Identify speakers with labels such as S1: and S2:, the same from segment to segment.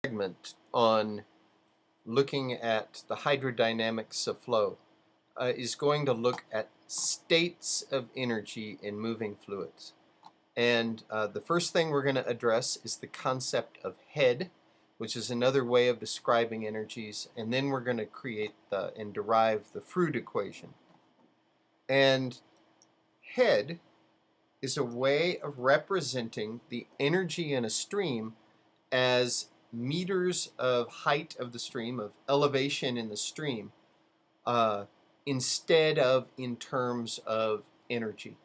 S1: Segment on looking at the hydrodynamics of flow is going to look at states of energy in moving fluids. And the first thing we're going to address is the concept of head, which is another way of describing energies. And then we're going to create and derive the Froude equation. And head is a way of representing the energy in a stream as meters of height of the stream, of elevation in the stream, instead of in terms of energy.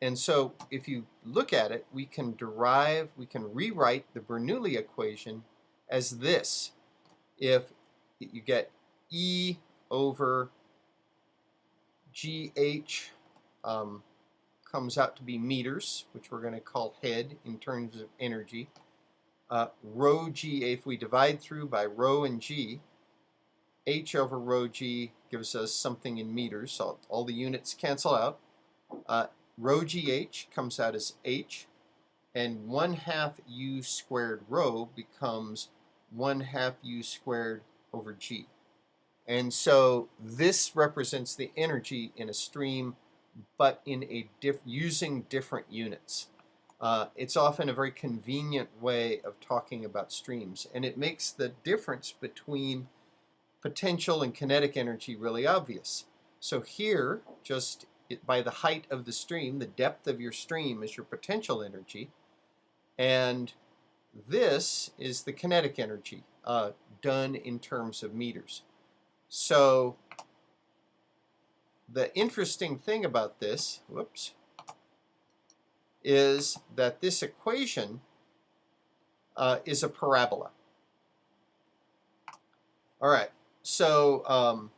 S1: And so if you look at it, we can rewrite the Bernoulli equation as this. If you get E over GH comes out to be meters, which we're going to call head in terms of energy. Rho G, if we divide through by rho and G, H over rho G gives us something in meters, so all the units cancel out. Rho GH comes out as H, and 1/2 U squared rho becomes 1/2 U squared over G. And so this represents the energy in a stream, but in using different units. It's often a very convenient way of talking about streams, and it makes the difference between potential and kinetic energy really obvious. So here, just by the height of the stream, the depth of your stream is your potential energy, and this is the kinetic energy done in terms of meters. So the interesting thing about this, is that this equation is a parabola. All right, so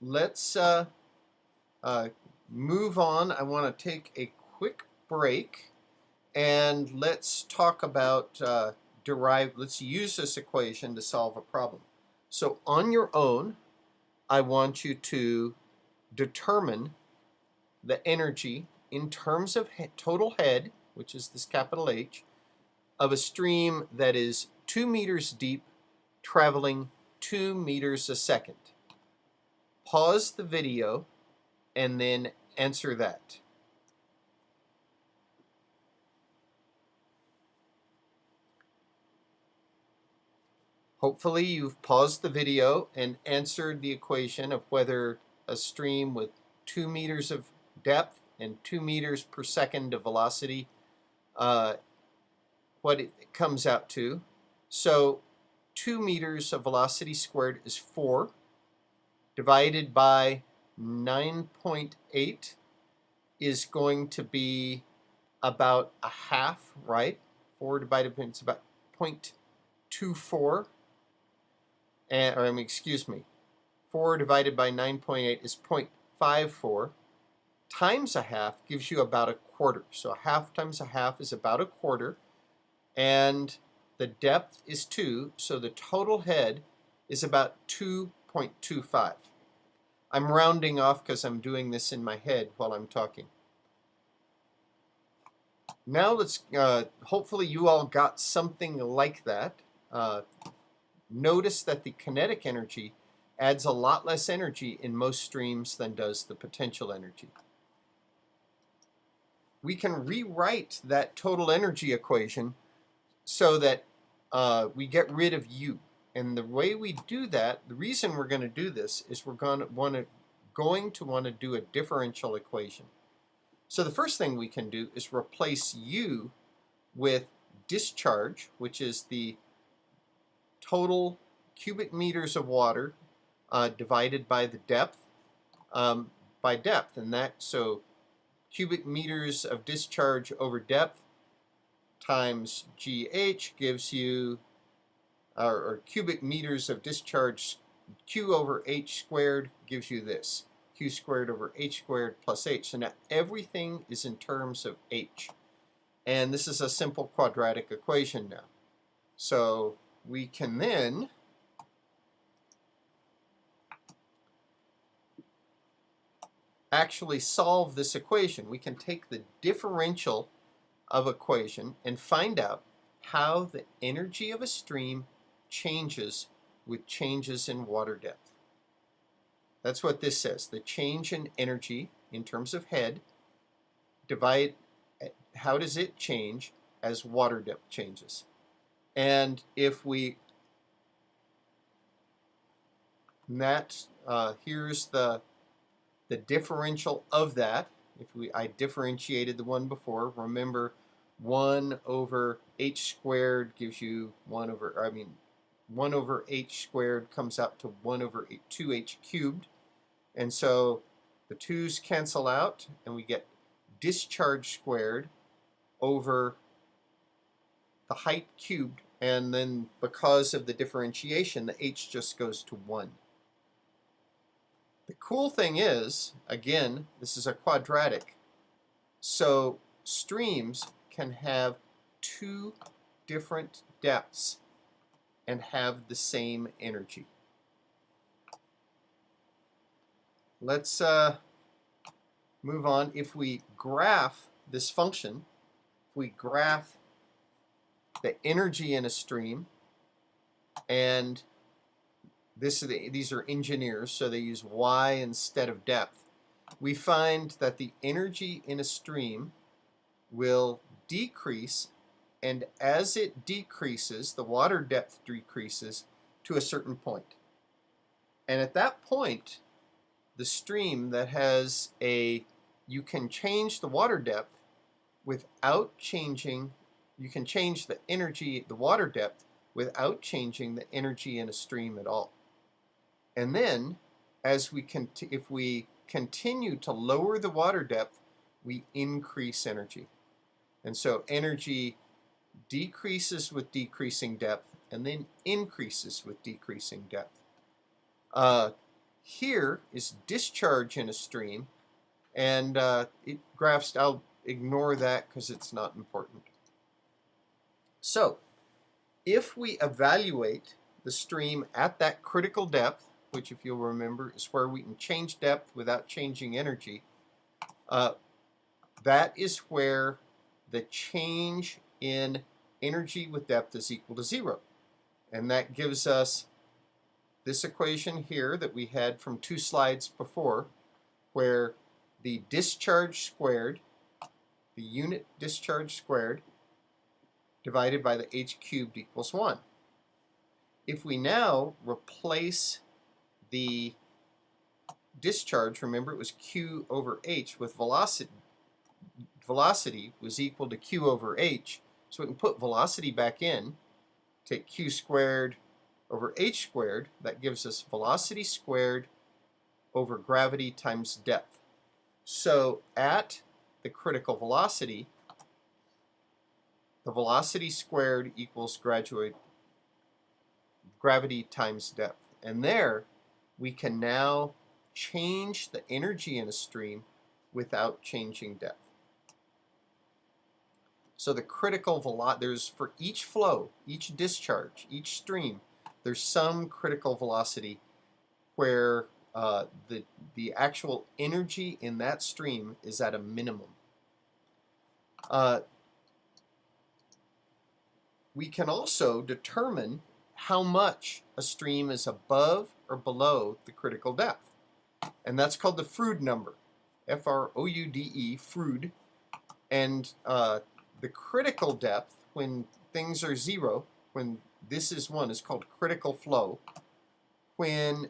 S1: let's move on. I want to take a quick break and let's talk about let's use this equation to solve a problem. So on your own, I want you to determine the energy in terms of total head, which is this capital H, of a stream that is 2 meters deep, traveling 2 meters a second. Pause the video and then answer that. Hopefully you've paused the video and answered the equation of whether a stream with 2 meters of depth and 2 meters per second of velocity, what it comes out to. So 2 meters of velocity squared is 4, divided by 9.8 is going to be about a half, right? 4 divided by, it's about 0.24. Excuse me, 4 divided by 9.8 is 0.54, times a half gives you about a quarter. So a half times a half is about a quarter, and the depth is 2, so the total head is about 2.25. I'm rounding off because I'm doing this in my head while I'm talking. Now let's, hopefully you all got something like that. Notice that the kinetic energy adds a lot less energy in most streams than does the potential energy. We can rewrite that total energy equation so that we get rid of U. And the way we do that, the reason we're going to do this is we're going to want to do a differential equation. So the first thing we can do is replace U with discharge, which is the total cubic meters of water divided by the depth, and that, so cubic meters of discharge over depth times GH gives you, or cubic meters of discharge, Q over H squared gives you this, Q squared over H squared plus H. So now everything is in terms of H. And this is a simple quadratic equation now. So we can then actually solve this equation. We can take the differential of equation and find out how the energy of a stream changes with changes in water depth. That's what this says. The change in energy in terms of head, how does it change as water depth changes? And if we, here's the differential of that. I differentiated the one before, remember 1 over h squared gives you 1 over h squared comes out to 1 over 2h cubed. And so the 2's cancel out and we get discharge squared over the height cubed. And then because of the differentiation, the h just goes to 1. The cool thing is, again, this is a quadratic. So streams can have 2 different depths and have the same energy. Let's move on. If we graph this function, if we graph the energy in a stream, and these are engineers, so they use y instead of depth, we find that the energy in a stream will decrease, and as it decreases, the water depth decreases to a certain point. And at that point, the stream that has you can change the water depth without changing, you can change the energy, the water depth, without changing the energy in a stream at all. And then, if we continue to lower the water depth, we increase energy. And so energy decreases with decreasing depth and then increases with decreasing depth. Here is discharge in a stream, and it graphs, I'll ignore that because it's not important. So, if we evaluate the stream at that critical depth, which if you'll remember is where we can change depth without changing energy, that is where the change in energy with depth is equal to 0. And that gives us this equation here that we had from 2 slides before, where the discharge squared, the unit discharge squared, divided by the h cubed equals 1. If we now replace the discharge, remember it was q over h, with velocity was equal to q over h, so we can put velocity back in, take q squared over h squared, that gives us velocity squared over gravity times depth. So at the critical velocity, the velocity squared equals gravity times depth. And there, we can now change the energy in a stream without changing depth. So the critical velocity, there's for each flow, each discharge, each stream, there's some critical velocity where the actual energy in that stream is at a minimum. We can also determine how much a stream is above or below the critical depth. And that's called the Froude number, F-R-O-U-D-E, Froude. And the critical depth, when things are 0, when this is 1, is called critical flow. When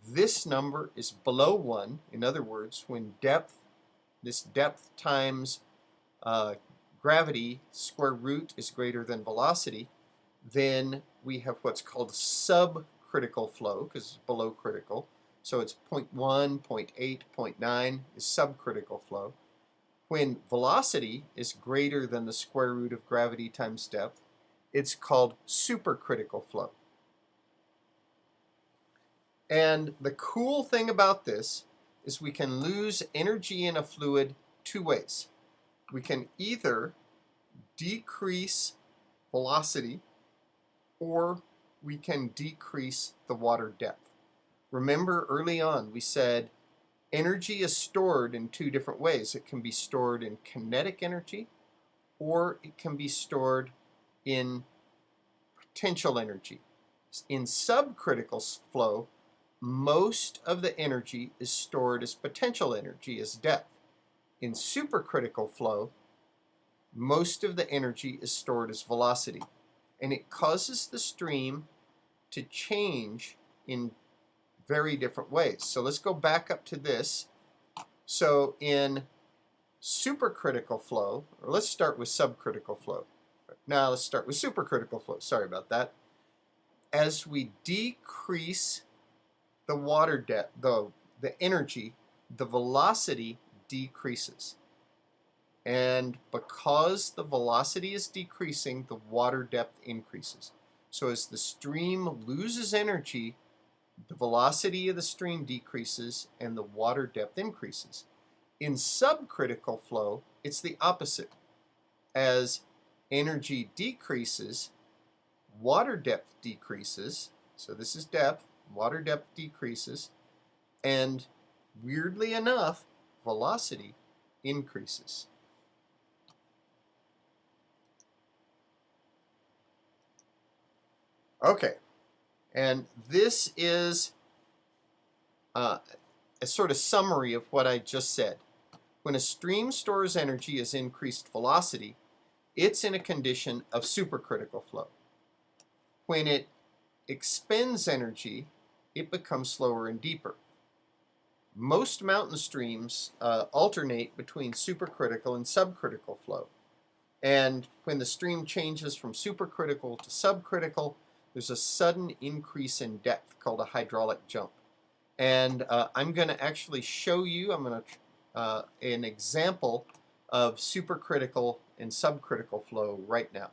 S1: this number is below 1, in other words, when this depth times gravity square root is greater than velocity, then we have what's called subcritical flow, because it's below critical. So it's 0.1, 0.8, 0.9 is subcritical flow. When velocity is greater than the square root of gravity times depth, it's called supercritical flow. And the cool thing about this is we can lose energy in a fluid 2 ways. We can either decrease velocity or we can decrease the water depth. Remember early on we said energy is stored in 2 different ways. It can be stored in kinetic energy or it can be stored in potential energy. In subcritical flow, most of the energy is stored as potential energy, as depth. In supercritical flow, most of the energy is stored as velocity. And it causes the stream to change in very different ways. So let's go back up to this. So in supercritical flow, or let's start with subcritical flow. Now let's start with supercritical flow. Sorry about that. As we decrease the water depth, the energy, the velocity decreases. And because the velocity is decreasing, the water depth increases. So as the stream loses energy, the velocity of the stream decreases and the water depth increases. In subcritical flow, it's the opposite. As energy decreases, water depth decreases. So this is depth, water depth decreases, and weirdly enough, velocity increases. Okay, and this is a sort of summary of what I just said. When a stream stores energy as increased velocity, it's in a condition of supercritical flow. When it expends energy, it becomes slower and deeper. Most mountain streams alternate between supercritical and subcritical flow. And when the stream changes from supercritical to subcritical, there's a sudden increase in depth called a hydraulic jump. And I'm going to actually show you, an example of supercritical and subcritical flow right now.